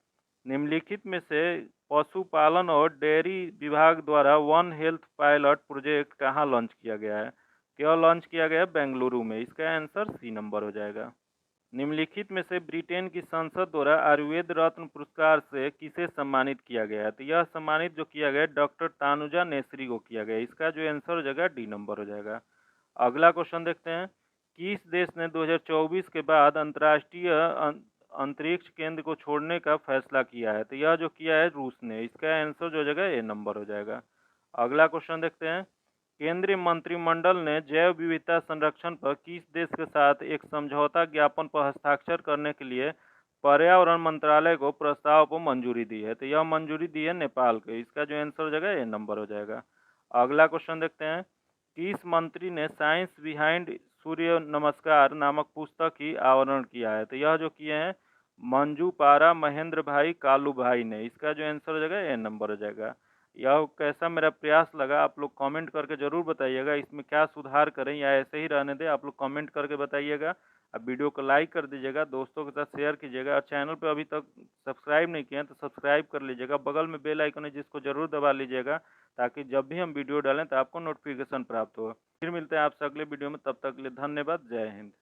निम्नलिखित में से पशुपालन और डेयरी विभाग द्वारा वन हेल्थ पायलट प्रोजेक्ट कहाँ लॉन्च किया गया है? क्यों लॉन्च किया गया है? बेंगलुरु में। इसका आंसर सी नंबर हो जाएगा। निम्नलिखित में से ब्रिटेन की संसद द्वारा आयुर्वेद रत्न पुरस्कार से किसे सम्मानित किया गया है? तो यह सम्मानित जो किया गया है डॉक्टर तानुजा नेसरी को किया गया है। इसका जो आंसर हो जाएगा डी नंबर हो जाएगा। अगला क्वेश्चन देखते हैं। किस देश ने 2024 के बाद अंतर्राष्ट्रीय अंतरिक्ष केंद्र को छोड़ने का फैसला किया है? तो यह जो किया है रूस ने। इसका आंसर जो हो जाएगा ए नंबर हो जाएगा। अगला क्वेश्चन देखते हैं। केंद्रीय मंत्रिमंडल ने जैव विविधता संरक्षण पर किस देश के साथ एक समझौता ज्ञापन पर हस्ताक्षर करने के लिए पर्यावरण मंत्रालय को प्रस्ताव को मंजूरी दी है? तो यह मंजूरी दी है नेपाल को। इसका जो आंसर हो जाएगा ए नंबर हो जाएगा। अगला क्वेश्चन देखते हैं। किस मंत्री ने साइंस बिहाइंड सूर्य नमस्कार नामक पुस्तक की आवरण किया है? तो यह जो किए हैं मंजू पारा महेंद्र भाई कालू भाई ने। इसका जो आंसर हो जाएगा ए नंबर हो जाएगा। यह कैसा मेरा प्रयास लगा आप लोग कमेंट करके ज़रूर बताइएगा। इसमें क्या सुधार करें या ऐसे ही रहने दें, आप लोग कमेंट करके बताइएगा। अब वीडियो को लाइक कर दीजिएगा, दोस्तों के साथ शेयर कीजिएगा और चैनल पर अभी तक सब्सक्राइब नहीं किए हैं तो सब्सक्राइब कर लीजिएगा। बगल में बेल आइकन है जिसको ज़रूर दबा लीजिएगा ताकि जब भी हम वीडियो डालें तो आपको नोटिफिकेशन प्राप्त हो। फिर मिलते हैं आपसे अगले वीडियो में, तब तक के लिए धन्यवाद। जय हिंद।